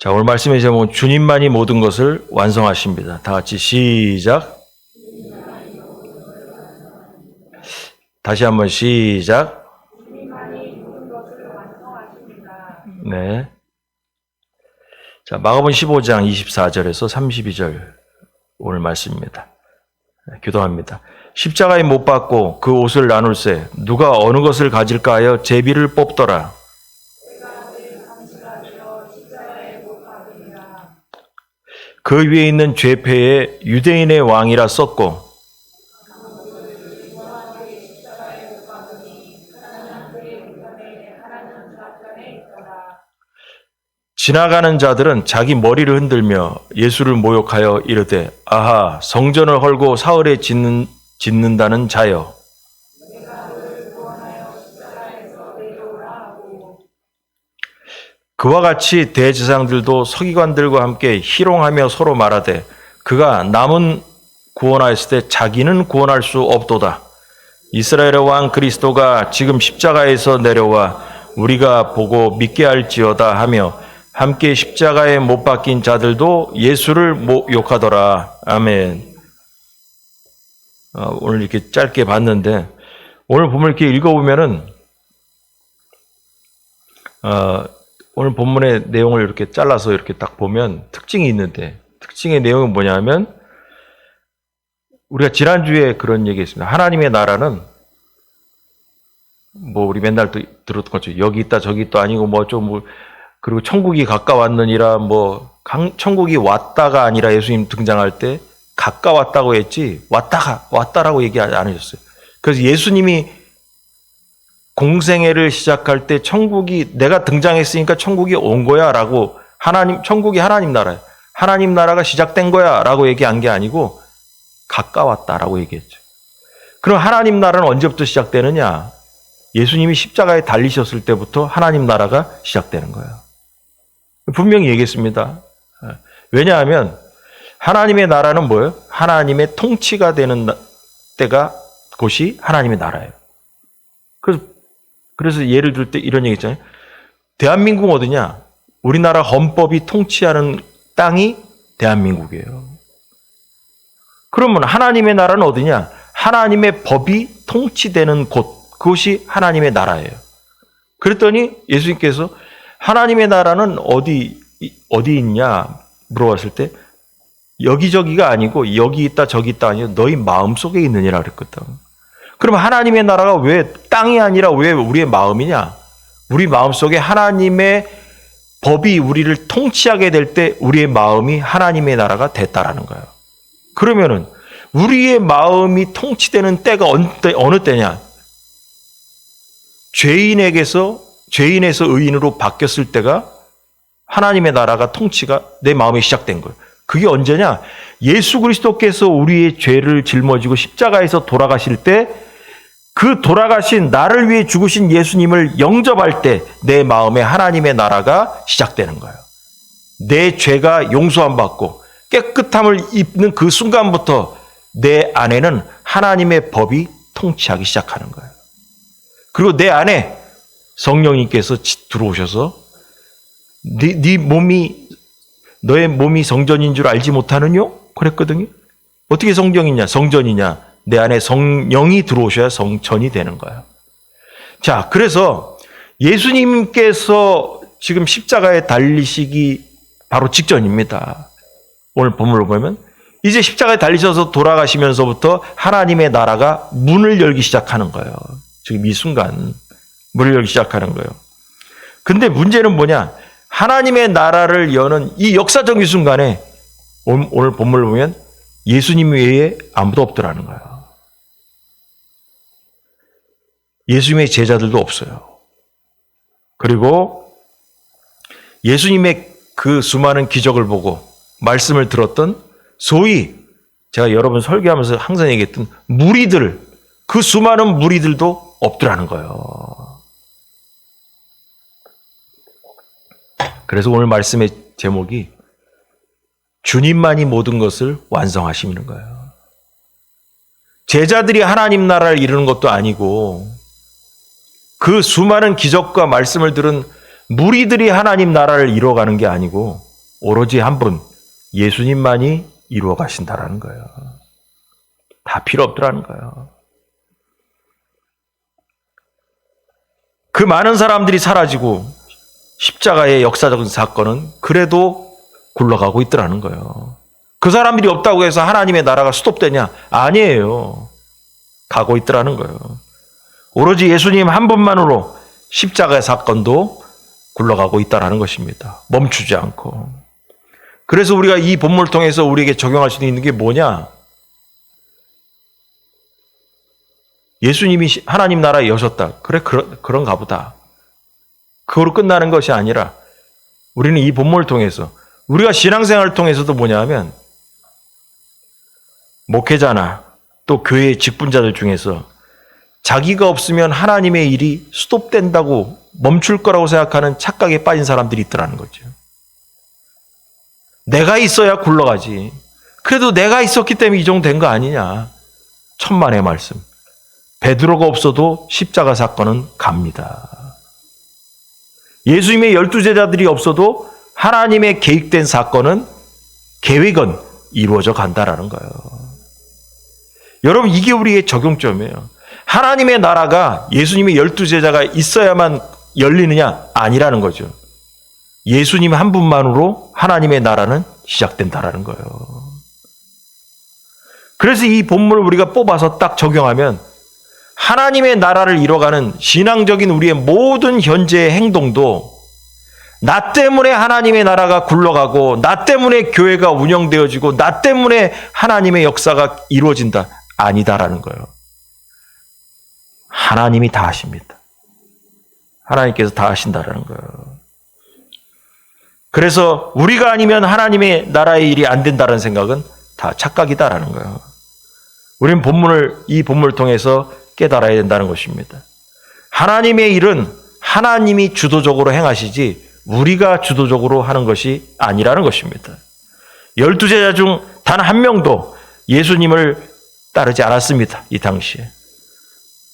자, 오늘 말씀의 제목은 주님만이 모든 것을 완성하십니다. 다 같이 시작. 다시 한번 시작. 네. 자, 마가복음 15장 24절에서 32절 오늘 말씀입니다. 기도합니다. 십자가에 못 박고 그 옷을 나눌세 누가 어느 것을 가질까 하여 제비를 뽑더라. 그 위에 있는 죄패에 유대인의 왕이라 썼고 지나가는 자들은 자기 머리를 흔들며 예수를 모욕하여 이르되 아하 성전을 헐고 사흘에 짓는다는 자여 그와 같이 대제사장들도 서기관들과 함께 희롱하며 서로 말하되 그가 남은 구원하였을 때 자기는 구원할 수 없도다. 이스라엘의 왕 그리스도가 지금 십자가에서 내려와 우리가 보고 믿게 할지어다 하며 함께 십자가에 못 박힌 자들도 예수를 모욕하더라. 아멘. 오늘 이렇게 짧게 봤는데 오늘 본문 이렇게 읽어보면은 오늘 본문의 내용을 이렇게 잘라서 이렇게 딱 보면 특징이 있는데 특징의 내용은 뭐냐면 우리가 지난주에 그런 얘기 했습니다. 하나님의 나라는 뭐 우리 맨날 또 들었던 것처럼 여기 있다 저기 있다 아니고 그리고 천국이 가까웠느니라 천국이 왔다가 아니라 예수님 등장할 때 가까웠다고 했지 왔다라고 얘기 안 하셨어요. 그래서 예수님이 공생애를 시작할 때 천국이 내가 등장했으니까 천국이 온 거야 라고 천국이 하나님 나라야. 하나님 나라가 시작된 거야 라고 얘기한 게 아니고 가까웠다라고 얘기했죠. 그럼 하나님 나라는 언제부터 시작되느냐? 예수님이 십자가에 달리셨을 때부터 하나님 나라가 시작되는 거예요. 분명히 얘기했습니다. 왜냐하면 하나님의 나라는 뭐예요? 하나님의 통치가 되는 곳이 하나님의 나라예요. 그래서 예를 들 때 이런 얘기 있잖아요. 대한민국은 어디냐? 우리나라 헌법이 통치하는 땅이 대한민국이에요. 그러면 하나님의 나라는 어디냐? 하나님의 법이 통치되는 그것이 하나님의 나라예요. 그랬더니 예수님께서 하나님의 나라는 어디 있냐? 물어봤을 때 여기저기가 아니고 여기 있다 저기 있다 아니고 너희 마음속에 있느니라 그랬거든. 그럼 하나님의 나라가 왜 땅이 아니라 왜 우리의 마음이냐? 우리 마음속에 하나님의 법이 우리를 통치하게 될 때 우리의 마음이 하나님의 나라가 됐다라는 거예요. 그러면은 우리의 마음이 통치되는 때가 어느 때냐? 죄인에서 의인으로 바뀌었을 때가 하나님의 나라가 통치가 내 마음에 시작된 거예요. 그게 언제냐? 예수 그리스도께서 우리의 죄를 짊어지고 십자가에서 돌아가실 때 그 돌아가신 나를 위해 죽으신 예수님을 영접할 때 내 마음에 하나님의 나라가 시작되는 거예요. 내 죄가 용서함 받고 깨끗함을 입는 그 순간부터 내 안에는 하나님의 법이 통치하기 시작하는 거예요. 그리고 내 안에 성령님께서 들어오셔서 너의 몸이 성전인 줄 알지 못하느뇨? 그랬거든요. 어떻게 성전이냐? 내 안에 성령이 들어오셔야 성전이 되는 거예요. 자, 그래서 예수님께서 지금 십자가에 달리시기 바로 직전입니다. 오늘 본문을 보면 이제 십자가에 달리셔서 돌아가시면서부터 하나님의 나라가 문을 열기 시작하는 거예요. 지금 이 순간 문을 열기 시작하는 거예요. 근데 문제는 뭐냐? 하나님의 나라를 여는 이 역사적인 순간에 오늘 본문을 보면 예수님 외에 아무도 없더라는 거예요. 예수님의 제자들도 없어요. 그리고 예수님의 그 수많은 기적을 보고 말씀을 들었던 소위 제가 여러분 설교하면서 항상 얘기했던 무리들, 그 수많은 무리들도 없더라는 거예요. 그래서 오늘 말씀의 제목이 주님만이 모든 것을 완성하시는 거예요. 제자들이 하나님 나라를 이루는 것도 아니고 그 수많은 기적과 말씀을 들은 무리들이 하나님 나라를 이뤄가는 게 아니고 오로지 한 분, 예수님만이 이루어 가신다라는 거예요. 다 필요 없더라는 거예요. 그 많은 사람들이 사라지고 십자가의 역사적인 사건은 그래도 굴러가고 있더라는 거예요. 그 사람들이 없다고 해서 하나님의 나라가 스톱되냐? 아니에요. 가고 있더라는 거예요. 오로지 예수님 한 분만으로 십자가의 사건도 굴러가고 있다는 것입니다. 멈추지 않고. 그래서 우리가 이 본문을 통해서 우리에게 적용할 수 있는 게 뭐냐? 예수님이 하나님 나라에 여셨다. 그래, 그런가 보다. 그거로 끝나는 것이 아니라 우리는 이 본문을 통해서 우리가 신앙생활을 통해서도 뭐냐 하면 목회자나 또 교회의 직분자들 중에서 자기가 없으면 하나님의 일이 스톱된다고 멈출 거라고 생각하는 착각에 빠진 사람들이 있더라는 거죠. 내가 있어야 굴러가지. 그래도 내가 있었기 때문에 이 정도 된 거 아니냐. 천만의 말씀. 베드로가 없어도 십자가 사건은 갑니다. 예수님의 12제자들이 없어도 하나님의 계획된 사건은 계획은 이루어져 간다라는 거예요. 여러분 이게 우리의 적용점이에요. 하나님의 나라가 예수님의 12제자가 있어야만 열리느냐? 아니라는 거죠. 예수님 한 분만으로 하나님의 나라는 시작된다라는 거예요. 그래서 이 본문을 우리가 뽑아서 딱 적용하면 하나님의 나라를 이뤄가는 신앙적인 우리의 모든 현재의 행동도 나 때문에 하나님의 나라가 굴러가고 나 때문에 교회가 운영되어지고 나 때문에 하나님의 역사가 이루어진다. 아니다라는 거예요. 하나님이 다 하십니다. 하나님께서 다 하신다라는 거예요. 그래서 우리가 아니면 하나님의 나라의 일이 안 된다는 생각은 다 착각이다라는 거예요. 우리는 이 본문을 통해서 깨달아야 된다는 것입니다. 하나님의 일은 하나님이 주도적으로 행하시지 우리가 주도적으로 하는 것이 아니라는 것입니다. 12제자 중 단 한 명도 예수님을 따르지 않았습니다. 이 당시에.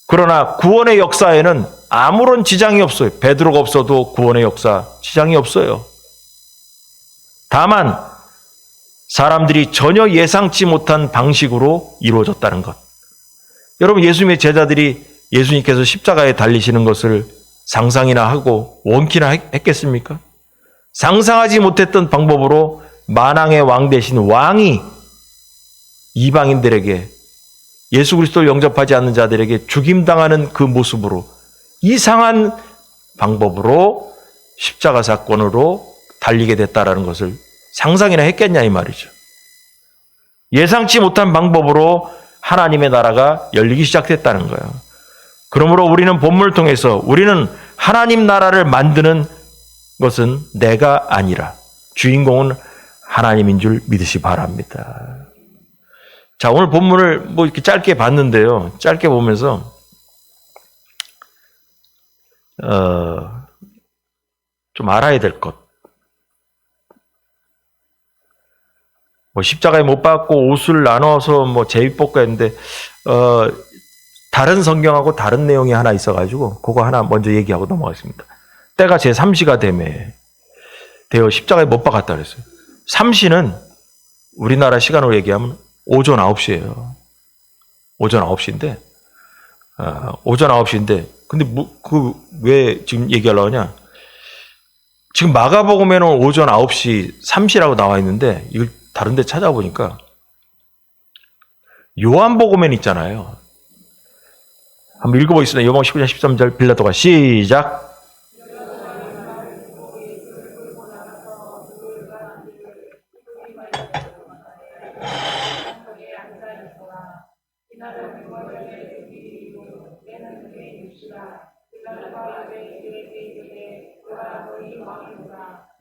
그러나 구원의 역사에는 아무런 지장이 없어요. 베드로가 없어도 구원의 역사 지장이 없어요. 다만 사람들이 전혀 예상치 못한 방식으로 이루어졌다는 것. 여러분 예수님의 제자들이 예수님께서 십자가에 달리시는 것을 상상이나 하고 원키나 했겠습니까? 상상하지 못했던 방법으로 만왕의 왕 대신 왕이 이방인들에게 예수 그리스도를 영접하지 않는 자들에게 죽임당하는 그 모습으로 이상한 방법으로 십자가 사건으로 달리게 됐다라는 것을 상상이나 했겠냐 이 말이죠. 예상치 못한 방법으로 하나님의 나라가 열리기 시작됐다는 거예요. 그러므로 우리는 본문을 통해서 우리는 하나님 나라를 만드는 것은 내가 아니라 주인공은 하나님인 줄 믿으시 바랍니다. 자, 오늘 본문을 이렇게 짧게 봤는데요. 짧게 보면서 좀 알아야 될 것. 십자가에 못 박고 옷을 나눠서 제비뽑고 했는데 다른 성경하고 다른 내용이 하나 있어가지고 그거 하나 먼저 얘기하고 넘어가겠습니다. 때가 제3시가 되어 십자가에 못 박았다 그랬어요. 3시는 우리나라 시간으로 얘기하면 오전 9시예요. 오전 9시인데 오전 9시인데 근데 왜 지금 얘기하려고 하냐? 지금 마가복음에는 오전 9시 3시라고 나와 있는데 이걸 다른 데 찾아보니까 요한복음에는 있잖아요. 한번 읽어보겠습니다. 요한복음 19장 13절 빌라도가 시작.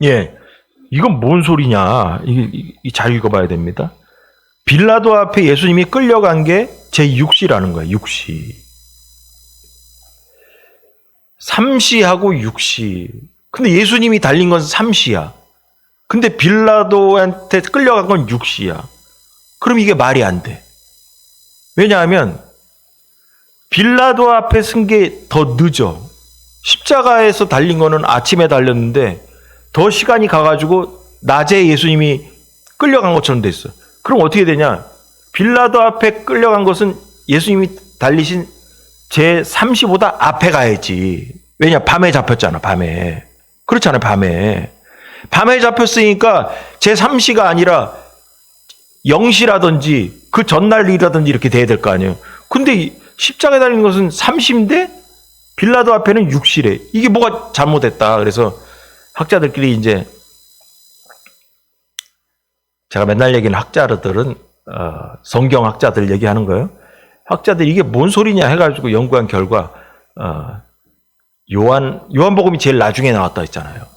예, 이건 뭔 소리냐? 이게 잘 읽어봐야 됩니다. 빌라도 앞에 예수님이 끌려간 게 제6시라는 거예요. 6시. 3시하고 6시. 근데 예수님이 달린 건 3시야. 근데 빌라도한테 끌려간 건 6시야. 그럼 이게 말이 안 돼. 왜냐하면 빌라도 앞에 쓴 게 더 늦어. 십자가에서 달린 거는 아침에 달렸는데 더 시간이 가가지고 낮에 예수님이 끌려간 것처럼 됐어. 그럼 어떻게 되냐? 빌라도 앞에 끌려간 것은 예수님이 달리신 제3시보다 앞에 가야지. 왜냐? 밤에 잡혔잖아, 밤에. 그렇잖아요, 밤에. 밤에 잡혔으니까 제3시가 아니라 0시라든지 그 전날 일이라든지 이렇게 돼야 될 거 아니에요. 근데 십자가에 달린 것은 3시인데 빌라도 앞에는 6시래. 이게 뭐가 잘못됐다. 그래서 학자들끼리 이제 제가 맨날 얘기하는 학자들은 성경학자들 얘기하는 거예요. 학자들이 이게 뭔 소리냐 해가지고 연구한 결과 요한복음이 제일 나중에 나왔다 했잖아요.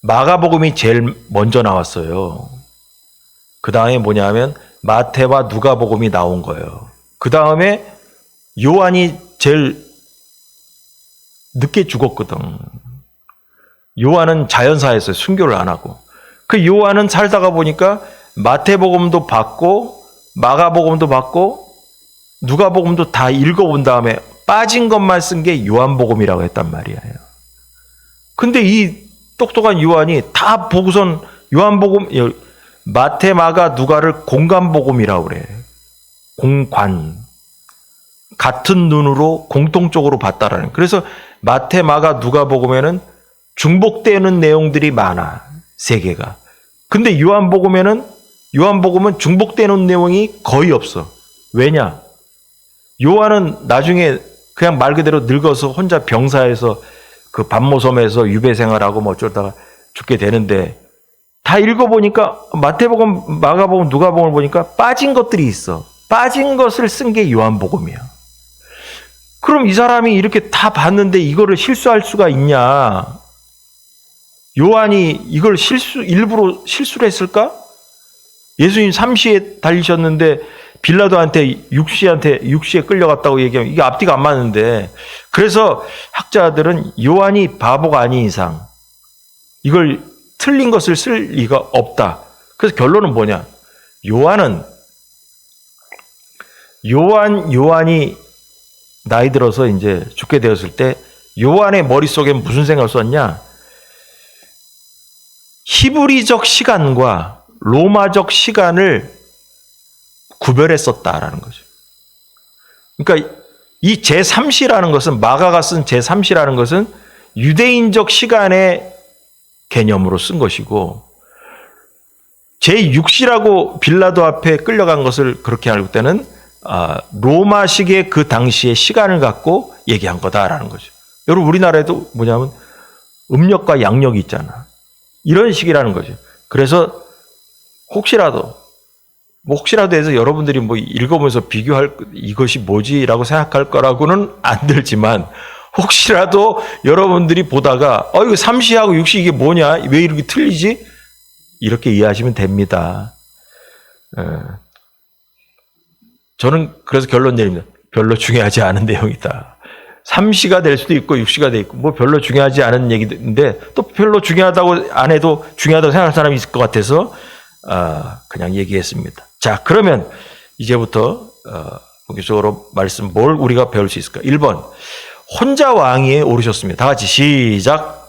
마가복음이 제일 먼저 나왔어요. 그 다음에 뭐냐면 마태와 누가복음이 나온 거예요. 그 다음에 요한이 제일 늦게 죽었거든. 요한은 자연사였어요. 순교를 안 하고. 그 요한은 살다가 보니까 마태복음도 받고 마가복음도 받고 누가복음도 다 읽어본 다음에 빠진 것만 쓴 게 요한복음이라고 했단 말이에요. 근데 이 똑똑한 요한이 다 보고선 요한복음, 마태, 마가, 누가를 공관복음이라고 그래. 공관. 같은 눈으로 공통적으로 봤다라는. 그래서 마태, 마가, 누가복음에는 중복되는 내용들이 많아. 세 개가. 근데 요한복음은 중복되는 내용이 거의 없어. 왜냐? 요한은 나중에 그냥 말 그대로 늙어서 혼자 병사에서 그 반모섬에서 유배 생활하고 뭐 어쩌다가 죽게 되는데 다 읽어보니까 마태복음, 마가복음, 누가복음을 보니까 빠진 것들이 있어. 빠진 것을 쓴 게 요한복음이야. 그럼 이 사람이 이렇게 다 봤는데 이거를 실수할 수가 있냐? 요한이 이걸 일부러 실수를 했을까? 예수님 3시에 달리셨는데 빌라도한테 6시에 끌려갔다고 얘기하면 이게 앞뒤가 안 맞는데, 그래서 학자들은 요한이 바보가 아닌 이상 이걸 틀린 것을 쓸 리가 없다. 그래서 결론은 뭐냐? 요한이 나이 들어서 이제 죽게 되었을 때 요한의 머릿속에 무슨 생각을 썼냐? 히브리적 시간과 로마적 시간을 구별했었다라는 거죠. 그러니까 이 제3시라는 것은, 마가가 쓴 제3시라는 것은 유대인적 시간의 개념으로 쓴 것이고, 제6시라고 빌라도 앞에 끌려간 것을 그렇게 알고 때는 로마식의 그 당시의 시간을 갖고 얘기한 거다라는 거죠. 여러분, 우리나라에도 뭐냐면 음력과 양력이 있잖아. 이런 식이라는 거죠. 그래서 혹시라도 해서 여러분들이 뭐 읽어보면서 비교할 이것이 뭐지라고 생각할 거라고는 안 들지만, 혹시라도 여러분들이 보다가 이거 3시하고 6시 이게 뭐냐? 왜 이렇게 틀리지? 이렇게 이해하시면 됩니다. 저는 그래서 결론 내립니다. 별로 중요하지 않은 내용이다. 3시가 될 수도 있고 6시가 돼 있고 뭐 별로 중요하지 않은 얘기인데, 또 별로 중요하다고 안 해도 중요하다고 생각할 사람이 있을 것 같아서 그냥 얘기했습니다. 자, 그러면 이제부터 본격적으로 말씀, 뭘 우리가 배울 수 있을까? 1번, 혼자 왕위에 오르셨습니다. 다 같이 시작.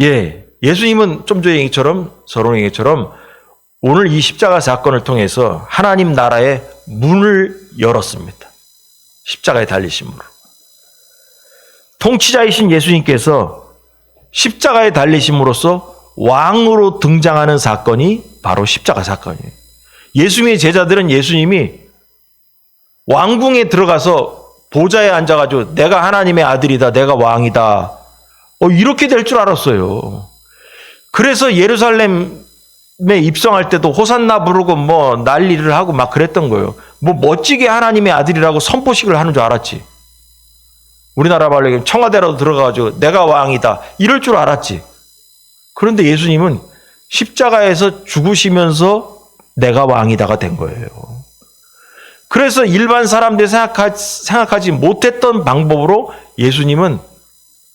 예, 예수님은 좀 전에 얘기처럼, 서론 얘기처럼 오늘 이 십자가 사건을 통해서 하나님 나라의 문을 열었습니다. 십자가에 달리심으로. 통치자이신 예수님께서 십자가에 달리심으로써 왕으로 등장하는 사건이 바로 십자가 사건이에요. 예수님의 제자들은 예수님이 왕궁에 들어가서 보좌에 앉아가지고 내가 하나님의 아들이다, 내가 왕이다, 이렇게 될 줄 알았어요. 그래서 예루살렘에 입성할 때도 호산나 부르고 뭐 난리를 하고 막 그랬던 거예요. 뭐 멋지게 하나님의 아들이라고 선포식을 하는 줄 알았지. 우리나라 말로 얘기하면 청와대라도 들어가가지고 내가 왕이다 이럴 줄 알았지. 그런데 예수님은 십자가에서 죽으시면서 내가 왕이다가 된 거예요. 그래서 일반 사람들이 생각하지 못했던 방법으로 예수님은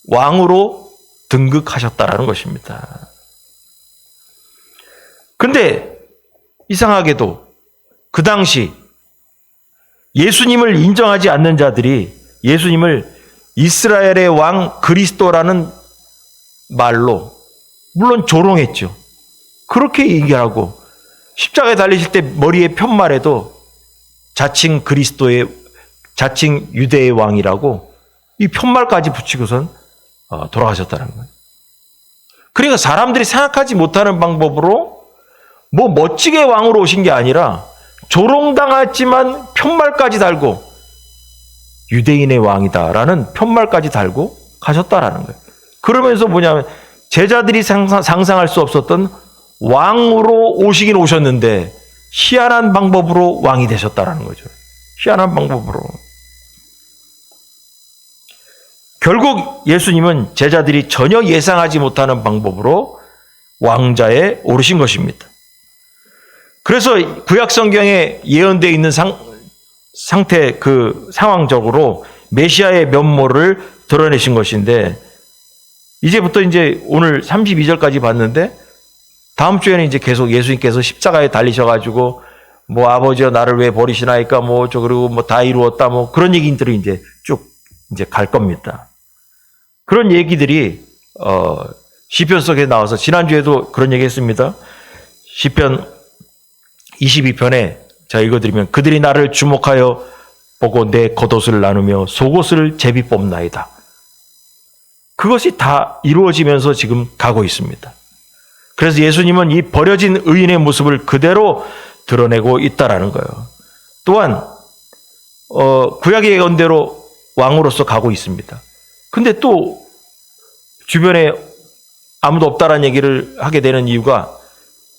왕으로 등극하셨다라는 것입니다. 근데 이상하게도 그 당시 예수님을 인정하지 않는 자들이 예수님을 이스라엘의 왕 그리스도라는 말로 물론 조롱했죠. 그렇게 얘기하고 십자가에 달리실 때 머리에 편말에도 자칭 자칭 유대의 왕이라고 이 편말까지 붙이고선 돌아가셨다는 거예요. 그러니까 사람들이 생각하지 못하는 방법으로 뭐 멋지게 왕으로 오신 게 아니라 조롱당했지만 편말까지 달고 유대인의 왕이다라는 편말까지 달고 가셨다라는 거예요. 그러면서 뭐냐면 제자들이 상상할 수 없었던 왕으로 오시긴 오셨는데 희한한 방법으로 왕이 되셨다라는 거죠. 희한한 방법으로. 결국 예수님은 제자들이 전혀 예상하지 못하는 방법으로 왕자에 오르신 것입니다. 그래서 구약 성경에 예언되어 있는 상태 상황적으로 메시아의 면모를 드러내신 것인데 이제부터 이제 오늘 32절까지 봤는데 다음 주에는 이제 계속 예수님께서 십자가에 달리셔가지고 뭐 아버지여 나를 왜 버리시나이까 그리고 뭐 다 이루었다 그런 얘기들이 이제 쭉 이제 갈 겁니다. 그런 얘기들이 시편 속에 나와서 지난주에도 그런 얘기 했습니다. 시편 22편에 제가 읽어드리면 그들이 나를 주목하여 보고 내 겉옷을 나누며 속옷을 제비 뽑나이다. 그것이 다 이루어지면서 지금 가고 있습니다. 그래서 예수님은 이 버려진 의인의 모습을 그대로 드러내고 있다라는 거예요. 또한 구약의 예언대로 왕으로서 가고 있습니다. 근데 또 주변에 아무도 없다라는 얘기를 하게 되는 이유가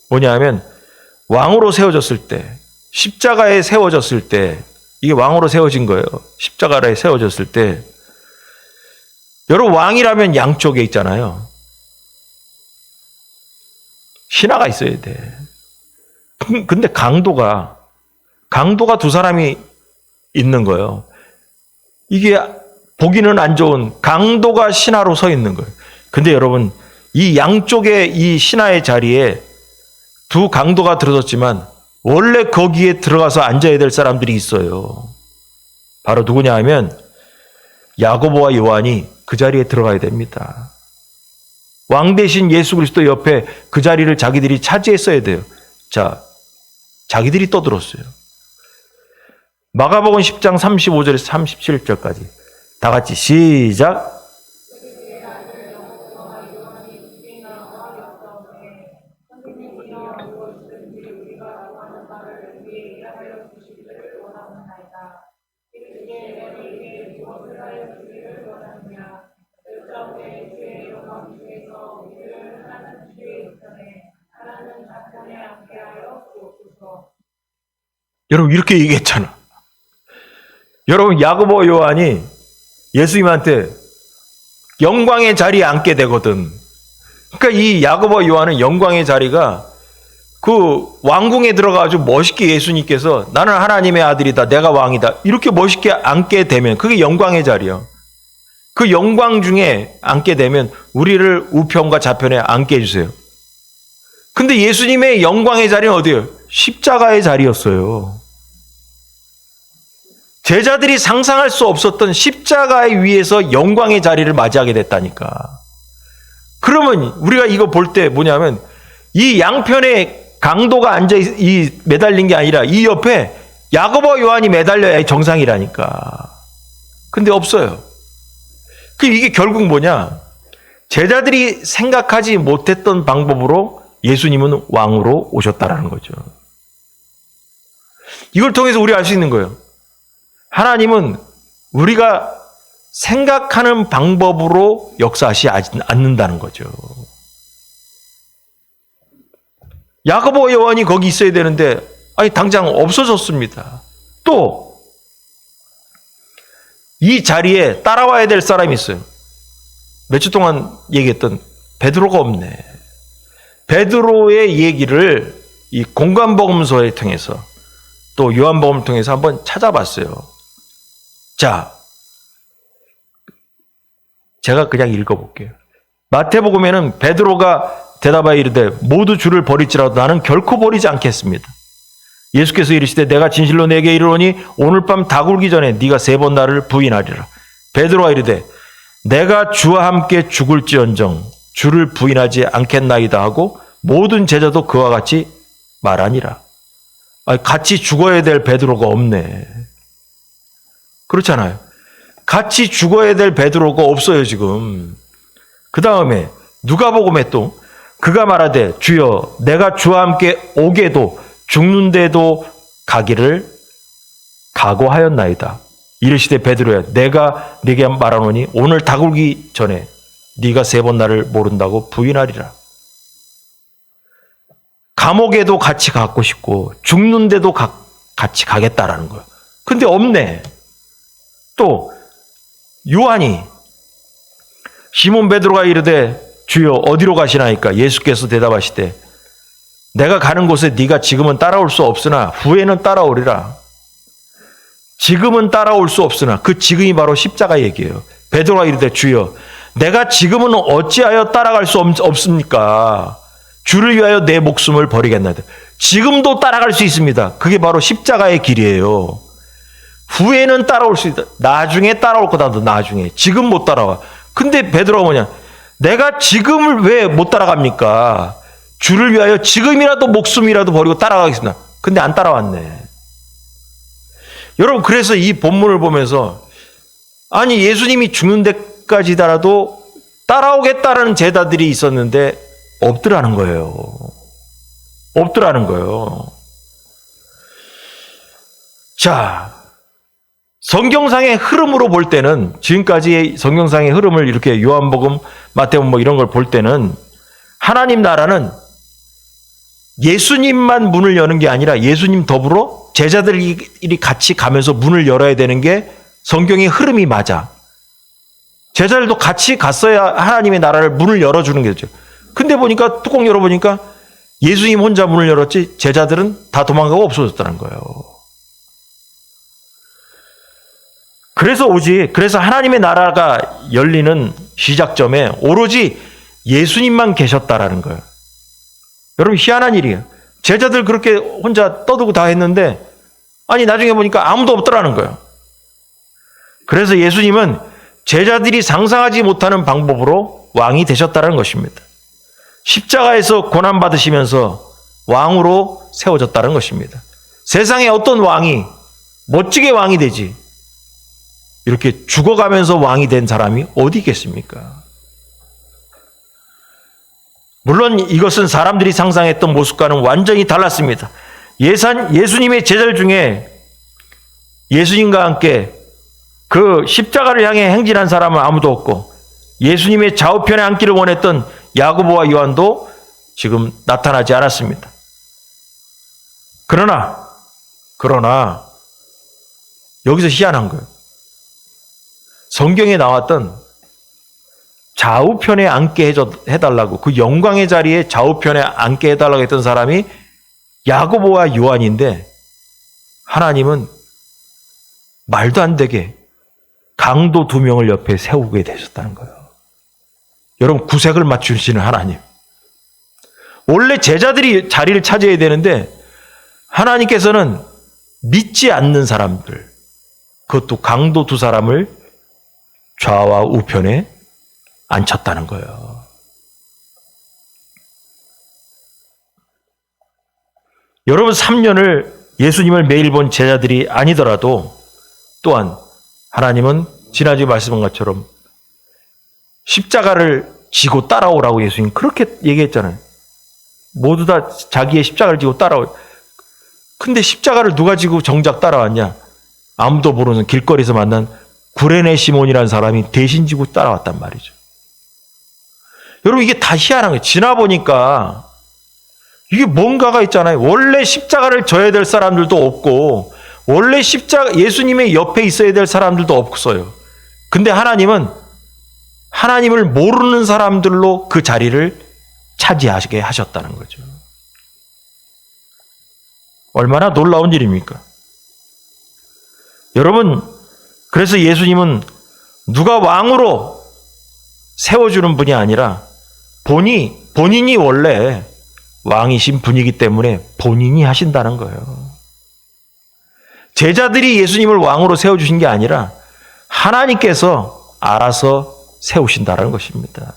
뭐냐면 왕으로 세워졌을 때 십자가에 세워졌을 때 이게 왕으로 세워진 거예요. 십자가에 세워졌을 때 여러분 왕이라면 양쪽에 있잖아요. 신하가 있어야 돼. 근데 강도가 두 사람이 있는 거예요. 이게 보기는 안 좋은 강도가 신하로 서 있는 거예요. 근데 여러분 이 양쪽에 이 신하의 자리에 두 강도가 들어섰지만 원래 거기에 들어가서 앉아야 될 사람들이 있어요. 바로 누구냐 하면 야고보와 요한이 그 자리에 들어가야 됩니다. 왕 대신 예수 그리스도 옆에 그 자리를 자기들이 차지했어야 돼요. 자, 자기들이 떠들었어요. 마가복음 10장 35절에서 37절까지 다 같이 시작. 여러분 이렇게 얘기했잖아. 여러분 야고보 요한이 예수님한테 영광의 자리에 앉게 되거든. 그러니까 이 야고보 요한은 영광의 자리가 그 왕궁에 들어가가지고 멋있게 예수님께서 나는 하나님의 아들이다, 내가 왕이다 이렇게 멋있게 앉게 되면 그게 영광의 자리야. 그 영광 중에 앉게 되면 우리를 우편과 좌편에 앉게 해주세요. 근데 예수님의 영광의 자리는 어디예요? 십자가의 자리였어요. 제자들이 상상할 수 없었던 십자가의 위에서 영광의 자리를 맞이하게 됐다니까. 그러면 우리가 이거 볼 때 뭐냐면 이 양편에 강도가 앉아 매달린 게 아니라 이 옆에 야고보 요한이 매달려야 정상이라니까. 근데 없어요. 이게 결국 뭐냐? 제자들이 생각하지 못했던 방법으로 예수님은 왕으로 오셨다라는 거죠. 이걸 통해서 우리가 알 수 있는 거예요. 하나님은 우리가 생각하는 방법으로 역사하시지 않는다는 거죠. 야고보 요한이 거기 있어야 되는데 당장 없어졌습니다. 또 이 자리에 따라와야 될 사람이 있어요. 며칠 동안 얘기했던 베드로가 없네. 베드로의 얘기를 이 공관복음서에 통해서 또 요한복음을 통해서 한번 찾아봤어요. 자, 제가 그냥 읽어볼게요. 마태복음에는 베드로가 대답하여 이르되 모두 주를 버릴지라도 나는 결코 버리지 않겠습니다. 예수께서 이르시되 내가 진실로 내게 이르노니 오늘 밤 다 굴기 전에 네가 3번 나를 부인하리라. 베드로가 이르되 내가 주와 함께 죽을지언정 주를 부인하지 않겠나이다 하고 모든 제자도 그와 같이 말하니라. 같이 죽어야 될 베드로가 없네. 그렇잖아요. 같이 죽어야 될 베드로가 없어요, 지금. 그 다음에 누가복음에 또 그가 말하되 주여 내가 주와 함께 오게도 죽는데도 가기를 각오하였나이다. 이르시되 베드로야 내가 네게 말하노니 오늘 닭 울기 전에 네가 3번 나를 모른다고 부인하리라. 감옥에도 같이 가고 싶고 죽는데도 같이 가겠다라는 거예요. 근데 없네. 또 요한이 시몬 베드로가 이르되 주여 어디로 가시나이까? 예수께서 대답하시되 내가 가는 곳에 네가 지금은 따라올 수 없으나 후에는 따라오리라. 지금은 따라올 수 없으나 그 지금이 바로 십자가 얘기예요. 베드로가 이르되 주여 내가 지금은 어찌하여 따라갈 수 없습니까? 주를 위하여 내 목숨을 버리겠나이다. 지금도 따라갈 수 있습니다. 그게 바로 십자가의 길이에요. 후에는 따라올 수 있다. 나중에 따라올 거다. 나중에. 지금 못 따라와. 근데 베드로가 뭐냐? 내가 지금을 왜 못 따라갑니까? 주를 위하여 지금이라도 목숨이라도 버리고 따라가겠습니다. 근데 안 따라왔네. 여러분, 그래서 이 본문을 보면서 아니 예수님이 죽는 데까지더라도 따라오겠다라는 제자들이 있었는데 없더라는 거예요. 없더라는 거예요. 자, 성경상의 흐름으로 볼 때는 지금까지의 성경상의 흐름을 이렇게 요한복음, 마태복음 뭐 이런 걸 볼 때는 하나님 나라는 예수님만 문을 여는 게 아니라 예수님 더불어 제자들이 같이 가면서 문을 열어야 되는 게 성경의 흐름이 맞아. 제자들도 같이 갔어야 하나님의 나라를 문을 열어주는 게죠. 근데 보니까 뚜껑 열어보니까 예수님 혼자 문을 열었지 제자들은 다 도망가고 없어졌다는 거예요. 그래서 하나님의 나라가 열리는 시작점에 오로지 예수님만 계셨다라는 거예요. 여러분 희한한 일이에요. 제자들 그렇게 혼자 떠들고 다 했는데 아니 나중에 보니까 아무도 없더라는 거예요. 그래서 예수님은 제자들이 상상하지 못하는 방법으로 왕이 되셨다는 것입니다. 십자가에서 고난받으시면서 왕으로 세워졌다는 것입니다. 세상에 어떤 왕이 멋지게 왕이 되지 이렇게 죽어가면서 왕이 된 사람이 어디 있겠습니까? 물론 이것은 사람들이 상상했던 모습과는 완전히 달랐습니다. 예수님의 제자들 중에 예수님과 함께 그 십자가를 향해 행진한 사람은 아무도 없고 예수님의 좌우편에 앉기를 원했던 야고보와 요한도 지금 나타나지 않았습니다. 그러나 여기서 희한한 거예요. 성경에 나왔던 좌우편에 앉게 해달라고 그 영광의 자리에 좌우편에 앉게 해달라고 했던 사람이 야고보와 요한인데 하나님은 말도 안 되게 강도 2명을 옆에 세우게 되셨다는 거예요. 여러분 구색을 맞추시는 하나님. 원래 제자들이 자리를 차지해야 되는데 하나님께서는 믿지 않는 사람들 그것도 강도 2사람을 좌와 우편에 앉혔다는 거예요. 여러분 3년을 예수님을 매일 본 제자들이 아니더라도 또한 하나님은 지난주에 말씀한 것처럼 십자가를 지고 따라오라고 예수님 그렇게 얘기했잖아요. 모두 다 자기의 십자가를 지고 따라오. 근데 십자가를 누가 지고 정작 따라왔냐? 아무도 모르는 길거리에서 만난 구레네 시몬이라는 사람이 대신 지고 따라왔단 말이죠. 여러분 이게 다 희한한 거예요. 지나보니까 이게 뭔가가 있잖아요. 원래 십자가를 져야 될 사람들도 없고 원래 예수님의 옆에 있어야 될 사람들도 없어요. 근데 하나님은 하나님을 모르는 사람들로 그 자리를 차지하게 하셨다는 거죠. 얼마나 놀라운 일입니까? 여러분 그래서 예수님은 누가 왕으로 세워주는 분이 아니라 본인이 원래 왕이신 분이기 때문에 본인이 하신다는 거예요. 제자들이 예수님을 왕으로 세워주신 게 아니라 하나님께서 알아서 세우신다는 것입니다.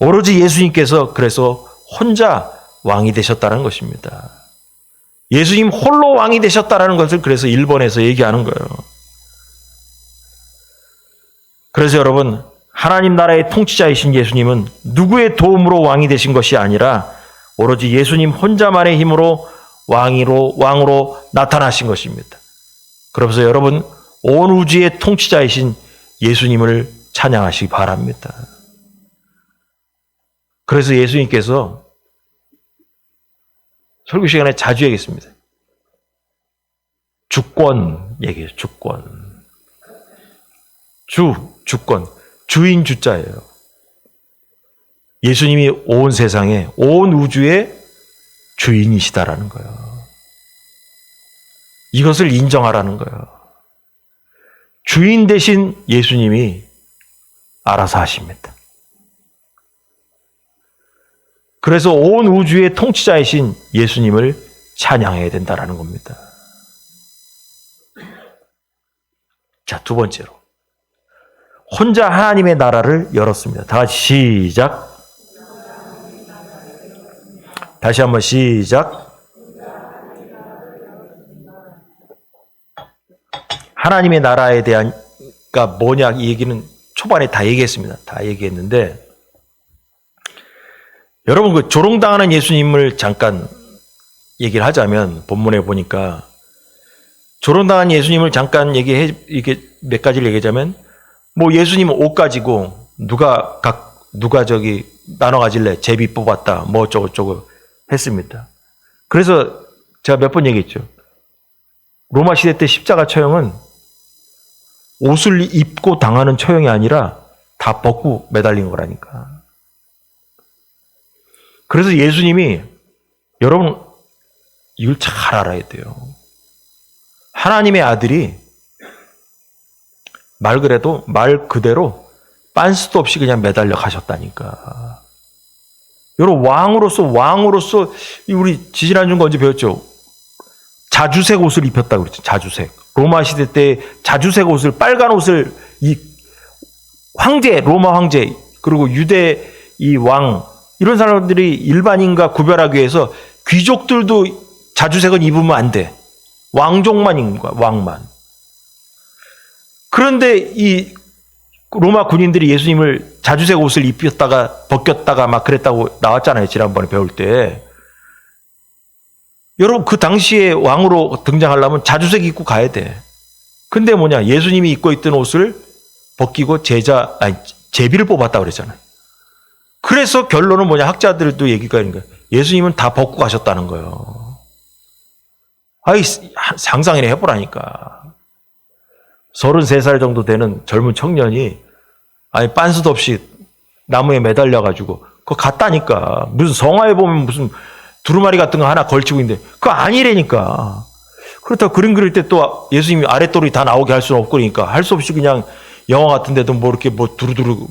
오로지 예수님께서 그래서 혼자 왕이 되셨다는 것입니다. 예수님 홀로 왕이 되셨다는 것을 그래서 1번에서 얘기하는 거예요. 그래서 여러분, 하나님 나라의 통치자이신 예수님은 누구의 도움으로 왕이 되신 것이 아니라 오로지 예수님 혼자만의 힘으로 왕으로 나타나신 것입니다. 그러면서 여러분, 온 우주의 통치자이신 예수님을 찬양하시기 바랍니다. 그래서 예수님께서 설교 시간에 자주 얘기했습니다. 주권 얘기해요. 주권. 주권. 주인 주자예요. 예수님이 온 세상에, 온 우주의 주인이시다라는 거예요. 이것을 인정하라는 거예요. 주인 대신 예수님이 알아서 하십니다. 그래서 온 우주의 통치자이신 예수님을 찬양해야 된다는 겁니다. 자, 두 번째로. 혼자 하나님의 나라를 열었습니다. 다 같이 시작. 다시 한번 시작. 하나님의 나라에 대한 뭐냐 이 얘기는 초반에 다 얘기했습니다. 다 얘기했는데 여러분 그 조롱당하는 예수님을 잠깐 얘기를 하자면 본문에 보니까 조롱당한 예수님을 잠깐 이렇게 몇 가지를 얘기하자면 뭐 예수님 옷 가지고 누가 나눠 가질래 제비 뽑았다 뭐 어쩌고 했습니다. 그래서 제가 몇 번 얘기했죠. 로마 시대 때 십자가 처형은 옷을 입고 당하는 처형이 아니라 다 벗고 매달린 거라니까. 그래서 예수님이 여러분 이걸 잘 알아야 돼요. 하나님의 아들이 말 그대로 빤스도 없이 그냥 매달려 가셨다니까. 여러분 왕으로서 우리 지지난주 언제 배웠죠? 자주색 옷을 입혔다고 그랬죠. 자주색. 로마 시대 때 자주색 옷을 빨간 옷을 이 황제 로마 황제 그리고 유대 이 왕 이런 사람들이 일반인과 구별하기 위해서 귀족들도 자주색은 입으면 안 돼. 왕족만 입는 거야. 왕만. 그런데 이 로마 군인들이 예수님을 자주색 옷을 입혔다가 벗겼다가 막 그랬다고 나왔잖아요. 지난번에 배울 때. 여러분 그 당시에 왕으로 등장하려면 자주색 입고 가야 돼. 근데 뭐냐 예수님이 입고 있던 옷을 벗기고 제비를 뽑았다고 그랬잖아요. 그래서 결론은 뭐냐 학자들도 얘기가 있는 거예요. 예수님은 다 벗고 가셨다는 거예요. 상상이나 해보라니까. 33살 정도 되는 젊은 청년이 빤스도 없이 나무에 매달려가지고 그거 갔다니까. 무슨 성화에 보면 무슨 두루마리 같은 거 하나 걸치고 있는데 그거 아니라니까. 그렇다고 그림 그릴 때 또 예수님이 아랫도리 다 나오게 할 수는 없고 그러니까 할 수 없이 그냥 영화 같은 데도 뭐 이렇게 뭐 두루두루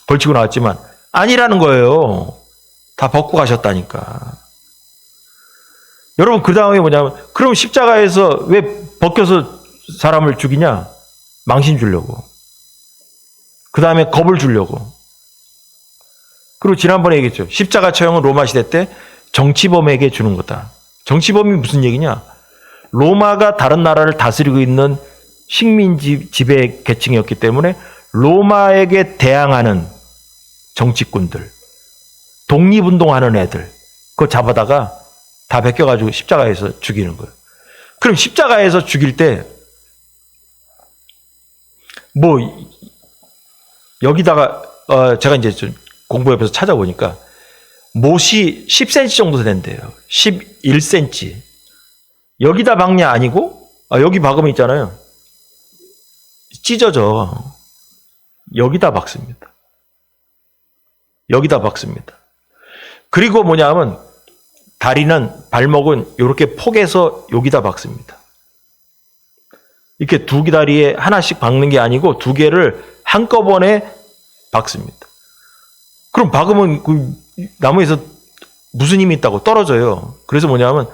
걸치고 나왔지만 아니라는 거예요. 다 벗고 가셨다니까. 여러분 그 다음에 뭐냐면 그럼 십자가에서 왜 벗겨서 사람을 죽이냐? 망신 주려고. 그 다음에 겁을 주려고. 그리고 지난번에 얘기했죠. 십자가 처형은 로마 시대 때 정치범에게 주는 거다. 정치범이 무슨 얘기냐? 로마가 다른 나라를 다스리고 있는 식민 지배 계층이었기 때문에 로마에게 대항하는 정치꾼들, 독립운동하는 애들 그거 잡아다가 다 벗겨가지고 십자가에서 죽이는 거예요. 그럼 십자가에서 죽일 때 뭐 여기다가 제가 이제 좀 공부해서 찾아보니까 못이 10cm 정도 된대요. 11cm. 여기다 박냐 아니고 여기 박으면 있잖아요. 찢어져. 여기다 박습니다. 여기다 박습니다. 그리고 뭐냐면 다리는 발목은 이렇게 폭에서 여기다 박습니다. 이렇게 두 다리에 하나씩 박는 게 아니고 두 개를 한꺼번에 박습니다. 그럼 박으면 그 나무에서 무슨 힘이 있다고 떨어져요. 그래서 뭐냐면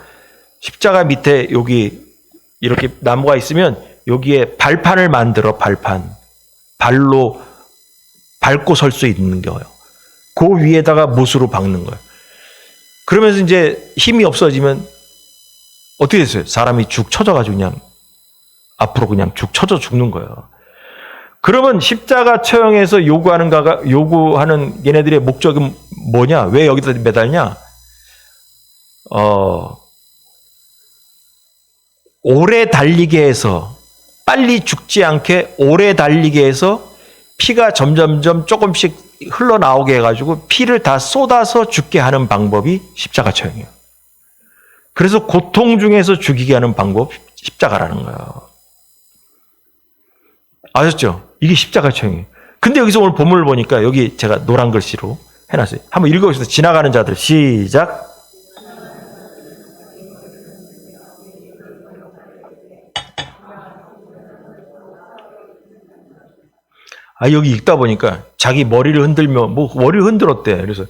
십자가 밑에 여기 이렇게 나무가 있으면 여기에 발판을 만들어 발판. 발로 밟고 설 수 있는 거예요. 그 위에다가 못으로 박는 거예요. 그러면서 이제 힘이 없어지면 어떻게 됐어요? 사람이 죽 쳐져가지고 그냥 앞으로 그냥 죽 쳐져 죽는 거예요. 그러면 십자가 처형에서 요구하는 얘네들의 목적은 뭐냐? 왜 여기다 매달냐? 오래 달리게 해서, 빨리 죽지 않게 오래 달리게 해서 피가 점점점 조금씩 흘러나오게 해가지고 피를 다 쏟아서 죽게 하는 방법이 십자가 처형이에요. 그래서 고통 중에서 죽이게 하는 방법, 십자가라는 거예요. 아셨죠? 이게 십자가 처형이에요. 근데 여기서 오늘 본문을 보니까 여기 제가 노란 글씨로 해놨어요. 한번 읽어보겠습니다. 지나가는 자들, 시작. 여기 읽다 보니까 자기 머리를 흔들며, 머리를 흔들었대. 그래서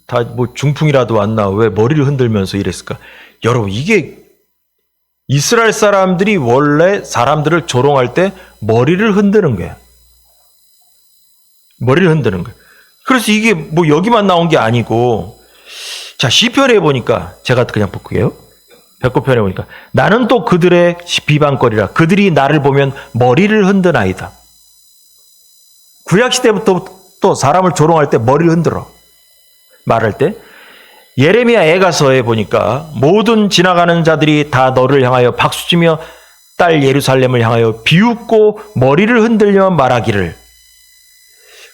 다 중풍이라도 왔나? 왜 머리를 흔들면서 이랬을까? 여러분, 이게 이스라엘 사람들이 원래 사람들을 조롱할 때 머리를 흔드는 거야. 머리를 흔드는 거야. 그래서 이게 여기만 나온 게 아니고, 자, 시편에 보니까, 제가 그냥 볼게요. 배꼽편에 보니까, 나는 또 그들의 비방거리라. 그들이 나를 보면 머리를 흔드나이다. 구약시대부터 또 사람을 조롱할 때 머리를 흔들어. 말할 때. 예레미야 애가서에 보니까 모든 지나가는 자들이 다 너를 향하여 박수치며 딸 예루살렘을 향하여 비웃고 머리를 흔들며 말하기를.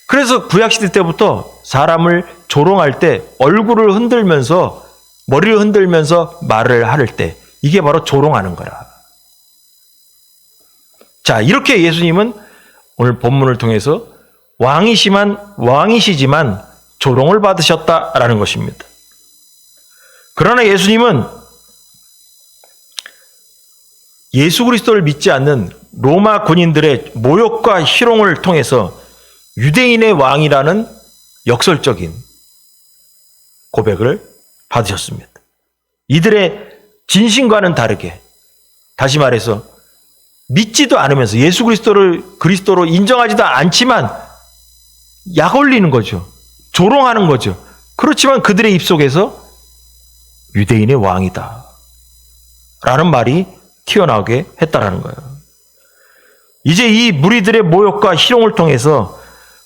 그래서 구약시대 때부터 사람을 조롱할 때 얼굴을 흔들면서 머리를 흔들면서 말을 할 때 이게 바로 조롱하는 거라. 자, 이렇게 예수님은 오늘 본문을 통해서 왕이시지만 조롱을 받으셨다라는 것입니다. 그러나 예수님은 예수 그리스도를 믿지 않는 로마 군인들의 모욕과 희롱을 통해서 유대인의 왕이라는 역설적인 고백을 받으셨습니다. 이들의 진심과는 다르게, 다시 말해서 믿지도 않으면서 예수 그리스도로 인정하지도 않지만 약 올리는 거죠. 조롱하는 거죠. 그렇지만 그들의 입속에서 유대인의 왕이다 라는 말이 튀어나오게 했다라는 거예요. 이제 이 무리들의 모욕과 희롱을 통해서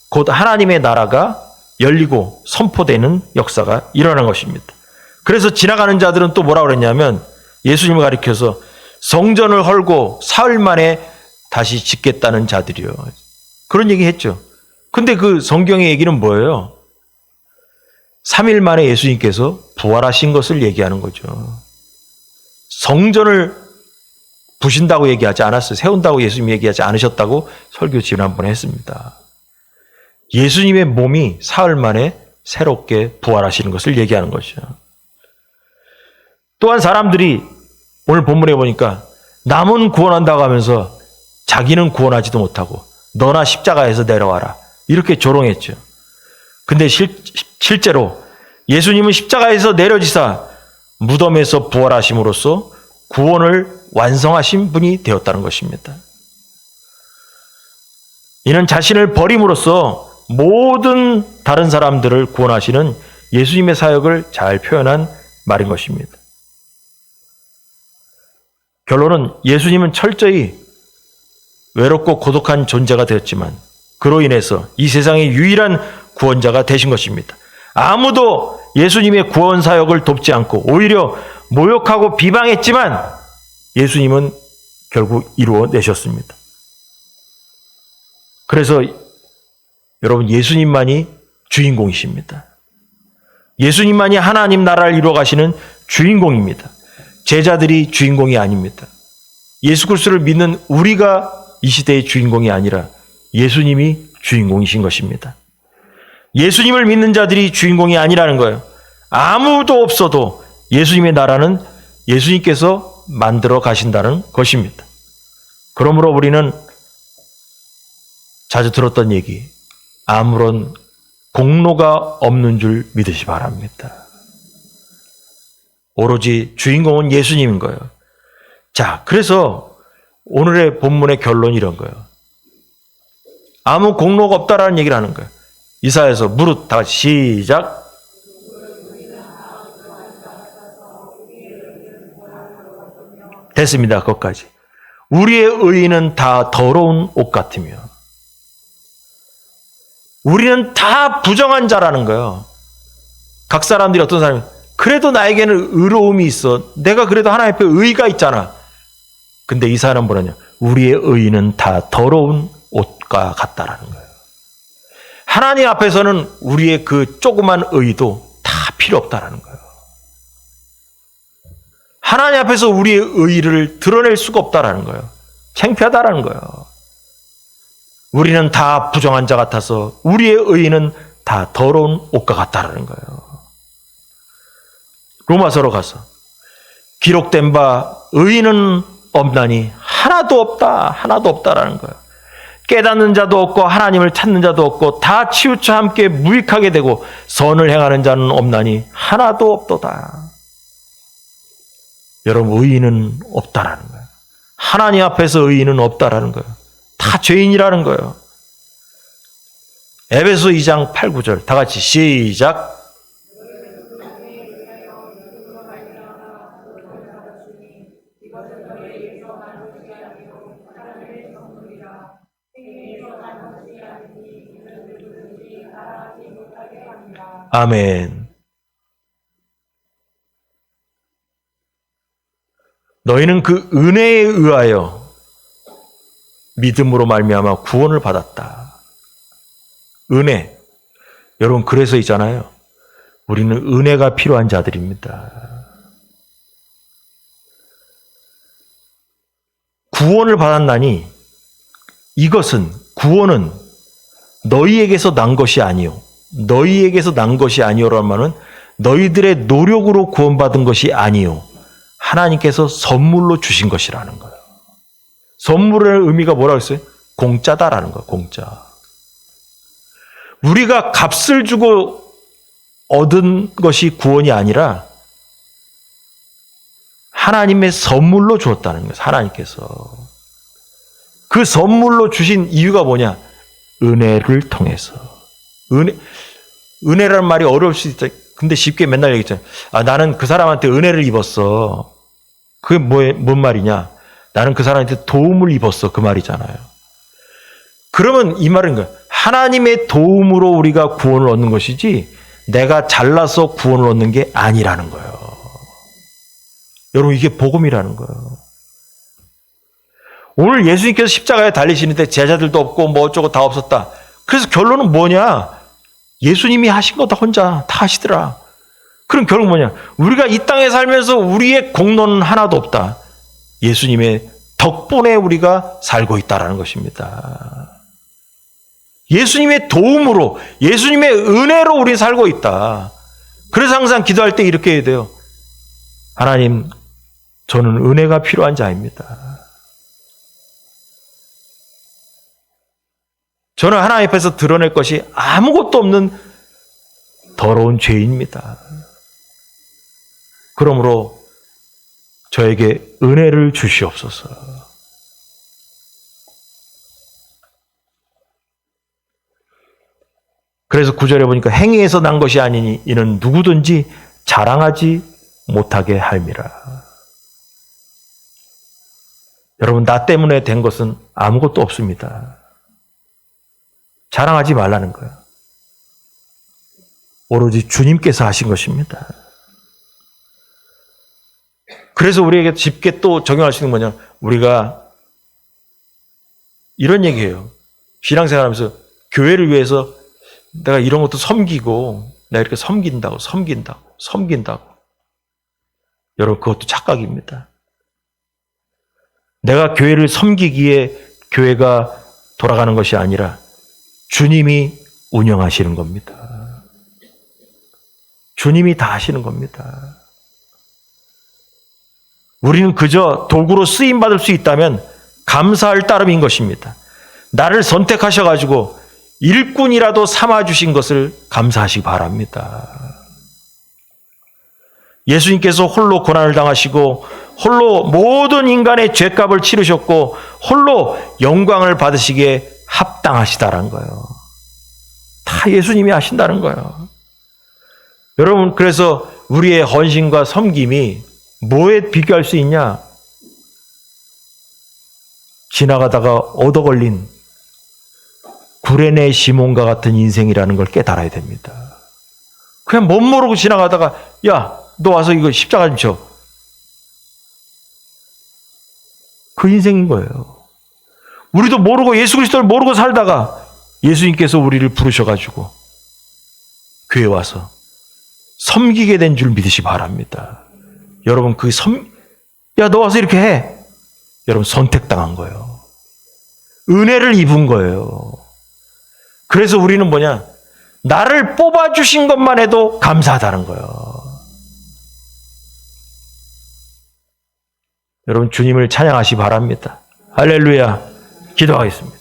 곧 하나님의 나라가 열리고 선포되는 역사가 일어난 것입니다. 그래서 지나가는 자들은 또 뭐라 그랬냐면 예수님을 가리켜서 성전을 헐고 사흘 만에 다시 짓겠다는 자들이요. 그런 얘기 했죠. 근데 그 성경의 얘기는 뭐예요? 3일 만에 예수님께서 부활하신 것을 얘기하는 거죠. 성전을 부신다고 얘기하지 않았어요. 세운다고 예수님 얘기하지 않으셨다고 설교 지난번에 했습니다. 예수님의 몸이 사흘 만에 새롭게 부활하시는 것을 얘기하는 것이죠. 또한 사람들이 오늘 본문에 보니까 남은 구원한다고 하면서 자기는 구원하지도 못하고 너나 십자가에서 내려와라 이렇게 조롱했죠. 근데 실제로 예수님은 십자가에서 내려지사 무덤에서 부활하심으로써 구원을 완성하신 분이 되었다는 것입니다. 이는 자신을 버림으로써 모든 다른 사람들을 구원하시는 예수님의 사역을 잘 표현한 말인 것입니다. 결론은 예수님은 철저히 외롭고 고독한 존재가 되었지만 그로 인해서 이 세상의 유일한 구원자가 되신 것입니다. 아무도 예수님의 구원 사역을 돕지 않고 오히려 모욕하고 비방했지만 예수님은 결국 이루어내셨습니다. 그래서 여러분 예수님만이 주인공이십니다. 예수님만이 하나님 나라를 이루어 가시는 주인공입니다. 제자들이 주인공이 아닙니다. 예수 그리스도를 믿는 우리가 이 시대의 주인공이 아니라 예수님이 주인공이신 것입니다. 예수님을 믿는 자들이 주인공이 아니라는 거예요. 아무도 없어도 예수님의 나라는 예수님께서 만들어 가신다는 것입니다. 그러므로 우리는 자주 들었던 얘기, 아무런 공로가 없는 줄 믿으시 바랍니다. 오로지 주인공은 예수님인 거예요. 자, 그래서 오늘의 본문의 결론이 이런 거예요. 아무 공로가 없다라는 얘기를 하는 거예요. 이사야서 무릇 다 같이 시작. 됐습니다. 거기까지. 우리의 의의는 다 더러운 옷 같으며 우리는 다 부정한 자라는 거예요. 각 사람들이 어떤 사람이 그래도 나에게는 의로움이 있어. 내가 그래도 하나님 앞에 의의가 있잖아. 근데 이 사람은 뭐냐면 우리의 의의는 다 더러운 옷과 같다라는 거예요. 하나님 앞에서는 우리의 그 조그만 의의도 다 필요 없다라는 거예요. 하나님 앞에서 우리의 의의를 드러낼 수가 없다라는 거예요. 창피하다라는 거예요. 우리는 다 부정한 자 같아서 우리의 의의는 다 더러운 옷과 같다라는 거예요. 로마서로 가서 기록된 바 의의는 없나니 하나도 없다, 하나도 없다라는 거예요. 깨닫는 자도 없고 하나님을 찾는 자도 없고 다 치우쳐 함께 무익하게 되고 선을 행하는 자는 없나니 하나도 없도다. 여러분, 의의는 없다라는 거예요. 하나님 앞에서 의의는 없다라는 거예요. 다 죄인이라는 거예요. 에베소 2장 8, 9절 다 같이 시작. 아멘. 너희는 그 은혜에 의하여 믿음으로 말미암아 구원을 받았다. 은혜. 여러분, 그래서 있잖아요. 우리는 은혜가 필요한 자들입니다. 구원을 받았나니 이것은 구원은 너희에게서 난 것이 아니요. 너희에게서 난 것이 아니오라는 말은 너희들의 노력으로 구원받은 것이 아니요. 하나님께서 선물로 주신 것이라는 거예요. 선물의 의미가 뭐라고 했어요? 공짜다라는 거예요. 공짜. 우리가 값을 주고 얻은 것이 구원이 아니라 하나님의 선물로 주었다는 거예요. 하나님께서. 그 선물로 주신 이유가 뭐냐? 은혜를 통해서. 은혜라는 말이 어려울 수 있다. 근데 쉽게 맨날 얘기했잖아요. 나는 그 사람한테 은혜를 입었어. 그게 뭔 말이냐? 나는 그 사람한테 도움을 입었어. 그 말이잖아요. 그러면 이 말은 거야. 하나님의 도움으로 우리가 구원을 얻는 것이지 내가 잘나서 구원을 얻는 게 아니라는 거예요. 여러분, 이게 복음이라는 거예요. 오늘 예수님께서 십자가에 달리시는데 제자들도 없고 뭐 어쩌고 다 없었다. 그래서 결론은 뭐냐? 예수님이 하신 거 다 혼자 다 하시더라. 그럼 결국 뭐냐? 우리가 이 땅에 살면서 우리의 공로는 하나도 없다. 예수님의 덕분에 우리가 살고 있다라는 것입니다. 예수님의 도움으로, 예수님의 은혜로 우리 살고 있다. 그래서 항상 기도할 때 이렇게 해야 돼요. 하나님, 저는 은혜가 필요한 자입니다. 저는 하나님 앞에서 드러낼 것이 아무것도 없는 더러운 죄인입니다. 그러므로 저에게 은혜를 주시옵소서. 그래서 9절에 보니까 행위에서 난 것이 아니니 이는 누구든지 자랑하지 못하게 할미라. 여러분, 나 때문에 된 것은 아무것도 없습니다. 자랑하지 말라는 거예요. 오로지 주님께서 하신 것입니다. 그래서 우리에게 쉽게 또 적용할 수 있는 뭐냐? 우리가 이런 얘기해요. 신앙생활하면서 교회를 위해서 내가 이런 것도 섬기고 내가 이렇게 섬긴다고. 여러분, 그것도 착각입니다. 내가 교회를 섬기기에 교회가 돌아가는 것이 아니라 주님이 운영하시는 겁니다. 주님이 다 하시는 겁니다. 우리는 그저 도구로 쓰임받을 수 있다면 감사할 따름인 것입니다. 나를 선택하셔가지고 일꾼이라도 삼아주신 것을 감사하시기 바랍니다. 예수님께서 홀로 고난을 당하시고 홀로 모든 인간의 죄값을 치르셨고 홀로 영광을 받으시기에 합당하시다라는 거예요. 다 다 예수님이 하신다는 거예요. 여러분, 그래서 우리의 헌신과 섬김이 뭐에 비교할 수 있냐? 지나가다가 얻어 걸린 구레네 시몬과 같은 인생이라는 걸 깨달아야 됩니다. 그냥 못 모르고 지나가다가 야, 너 와서 이거 십자가 좀 쳐. 그 인생인 거예요. 우리도 모르고 예수 그리스도를 모르고 살다가 예수님께서 우리를 부르셔가지고 교회 와서 섬기게 된 줄 믿으시 바랍니다. 여러분 야, 너 와서 이렇게 해. 여러분 선택당한 거예요. 은혜를 입은 거예요. 그래서 우리는 뭐냐? 나를 뽑아주신 것만 해도 감사하다는 거예요. 여러분 주님을 찬양하시 바랍니다. 할렐루야. 기도하겠습니다.